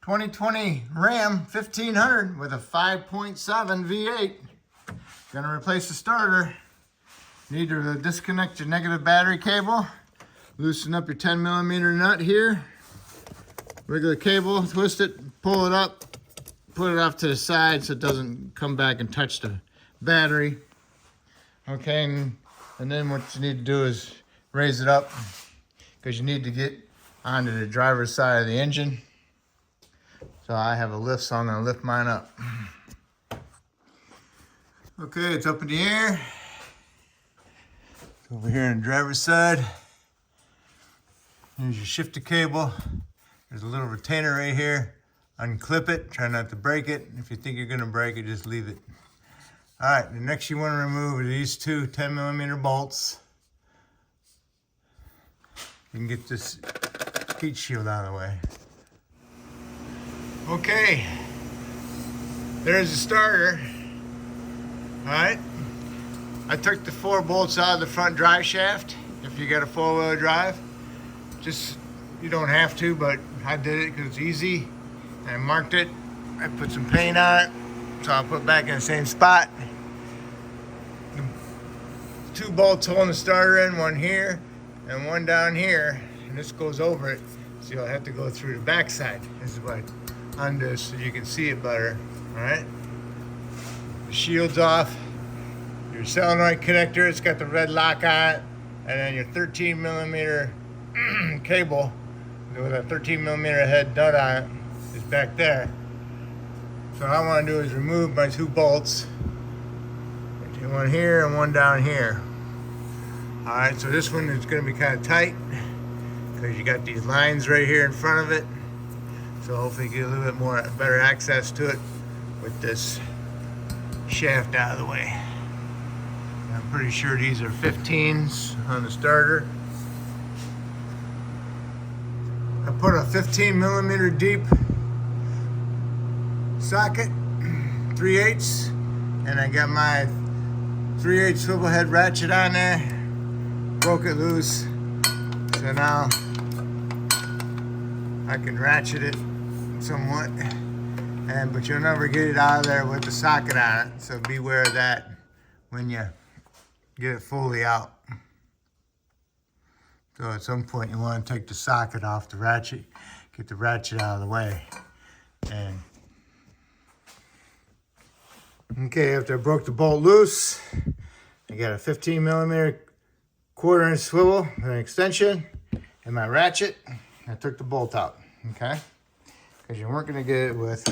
2020 Ram 1500 with a 5.7 V8. Gonna replace the starter. Need to disconnect your negative battery cable. Loosen up your 10mm nut here. Wiggle the cable, twist it, pull it up, put it off to the side so it doesn't come back and touch the battery. Okay, and then what you need to do is raise it up because you need to get onto the driver's side of the engine. So I have a lift, so I'm gonna lift mine up. Okay, it's up in the air. Over here on the driver's side. Here's your shifter cable. There's a little retainer right here. Unclip it, try not to break it. If you think you're gonna break it, just leave it. All right, the next you wanna remove are these two 10mm bolts. You can get this heat shield out of the way. Okay, there's the starter. All right, I took the 4 bolts out of the front drive shaft. If you got a 4-wheel drive, you don't have to, but I did it because it's easy. I marked it, I put some paint on it, so I'll put it back in the same spot. The 2 bolts holding the starter in, one here and one down here, and this goes over it, so you'll have to go through the back side. This is what I undo so you can see it better, all right? The shield's off, your solenoid connector, it's got the red lock on it, and then your 13mm cable with a 13mm head nut on it is back there. So what I want to do is remove my 2 bolts, one here and one down here. All right, so this one is going to be kind of tight because you got these lines right here in front of it. So hopefully you get a little bit more better access to it with this shaft out of the way. I'm pretty sure these are 15s on the starter. I put a 15mm deep socket, 3/8, and I got my 3/8 swivel head ratchet on there. Broke it loose, so now I can ratchet it somewhat, but you'll never get it out of there with the socket on it, so beware of that when you get it fully out. So at some point you want to take the socket off the ratchet, get the ratchet out of the way. And okay, after I broke the bolt loose, I got a 15mm 1/4" swivel, an extension, and my ratchet. I took the bolt out, okay? Because you weren't gonna get it with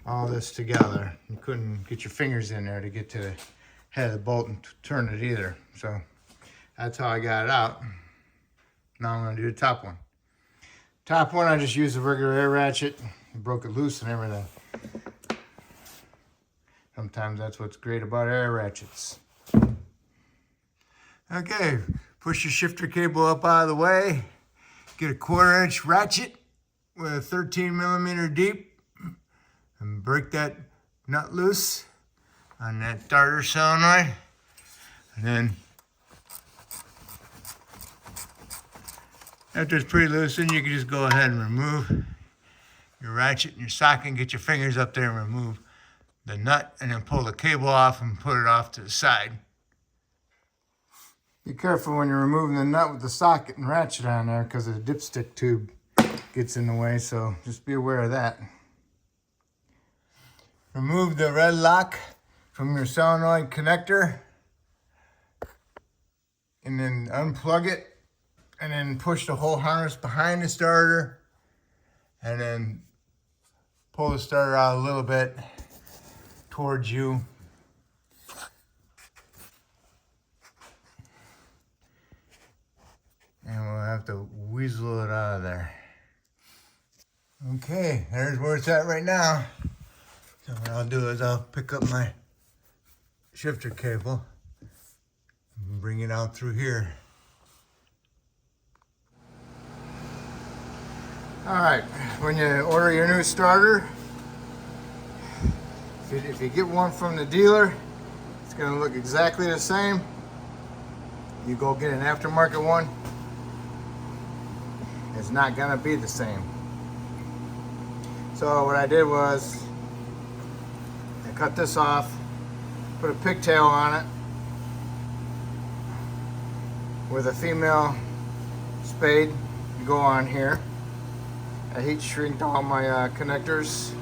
all this together. You couldn't get your fingers in there to get to the head of the bolt and turn it either. So that's how I got it out. Now I'm gonna do the top one. Top one, I just used a regular air ratchet. I broke it loose and everything. Sometimes that's what's great about air ratchets. Okay, push your shifter cable up out of the way. Get a 1/4" ratchet with a 13mm deep and break that nut loose on that starter solenoid. And then after it's pretty loosened, you can just go ahead and remove your ratchet and your socket and get your fingers up there and remove the nut, and then pull the cable off and put it off to the side. Be careful when you're removing the nut with the socket and ratchet on there because the dipstick tube gets in the way, so just be aware of that. Remove the red lock from your solenoid connector and then unplug it, and then push the whole harness behind the starter and then pull the starter out a little bit towards you. And we'll have to weasel it out of there. Okay, there's where it's at right now. So what I'll do is I'll pick up my shifter cable and bring it out through here. All right, when you order your new starter, if you get one from the dealer, it's gonna look exactly the same. You go get an aftermarket one, it's not gonna be the same. So what I did was I cut this off, put a pigtail on it with a female spade to go on here. I heat shrinked all my connectors,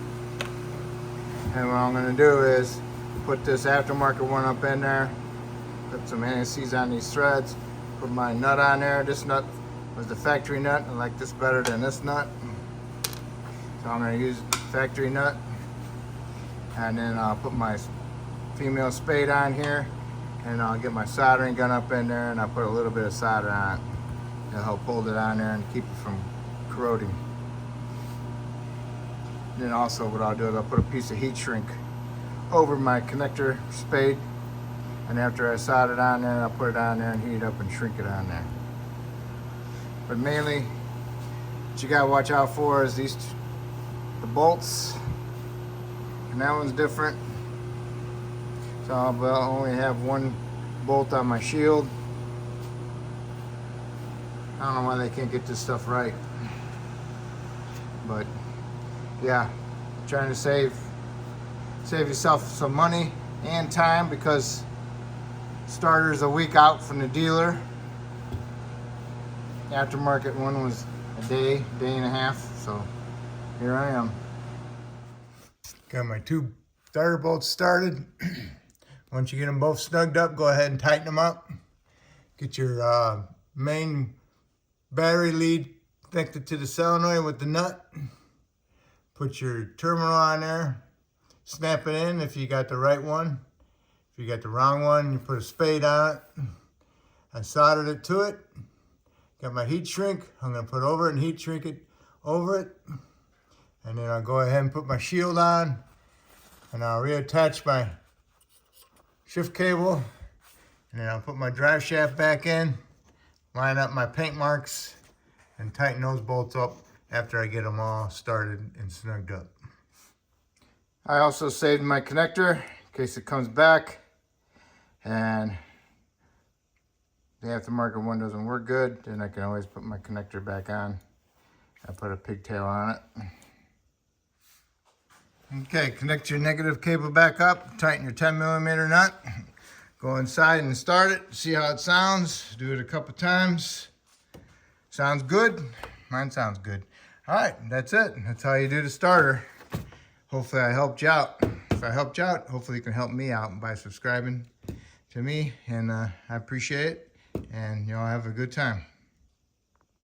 and what I'm going to do is put this aftermarket one up in there, put some NSCs on these threads, put my nut on there. This nut was the factory nut. I like this better than this nut, so I'm going to use factory nut. And then I'll put my female spade on here, and I'll get my soldering gun up in there, and I'll put a little bit of solder on it. It'll help hold it on there and keep it from corroding. Then also what I'll do is I'll put a piece of heat shrink over my connector spade, and after I solder it on there, I'll put it on there and heat it up and shrink it on there. But mainly what you gotta watch out for is the bolts, and that one's different. So I'll only have one bolt on my shield. I don't know why they can't get this stuff right, but yeah, trying to save yourself some money and time, because starter's a week out from the dealer. The aftermarket one was a day and a half, so here I am. Got my two starter bolts started. Once you get them both snugged up, go ahead and tighten them up. Get your main battery lead connected to the solenoid with the nut. Put your terminal on there. Snap it in if you got the right one. If you got the wrong one, you put a spade on it. I soldered it to it. Got my heat shrink. I'm going to put over it and heat shrink it over it. And then I'll go ahead and put my shield on. And I'll reattach my shift cable. And then I'll put my drive shaft back in. Line up my paint marks. And tighten those bolts up after I get them all started and snugged up. I also saved my connector in case it comes back and the aftermarket one doesn't work good, then I can always put my connector back on. I put a pigtail on it. Okay, connect your negative cable back up, tighten your 10mm nut, go inside and start it, see how it sounds, do it a couple times. Sounds good? Mine sounds good. All right, that's it. That's how you do the starter. Hopefully I helped you out. If I helped you out, hopefully you can help me out by subscribing to me, and I appreciate it, and y'all have a good time.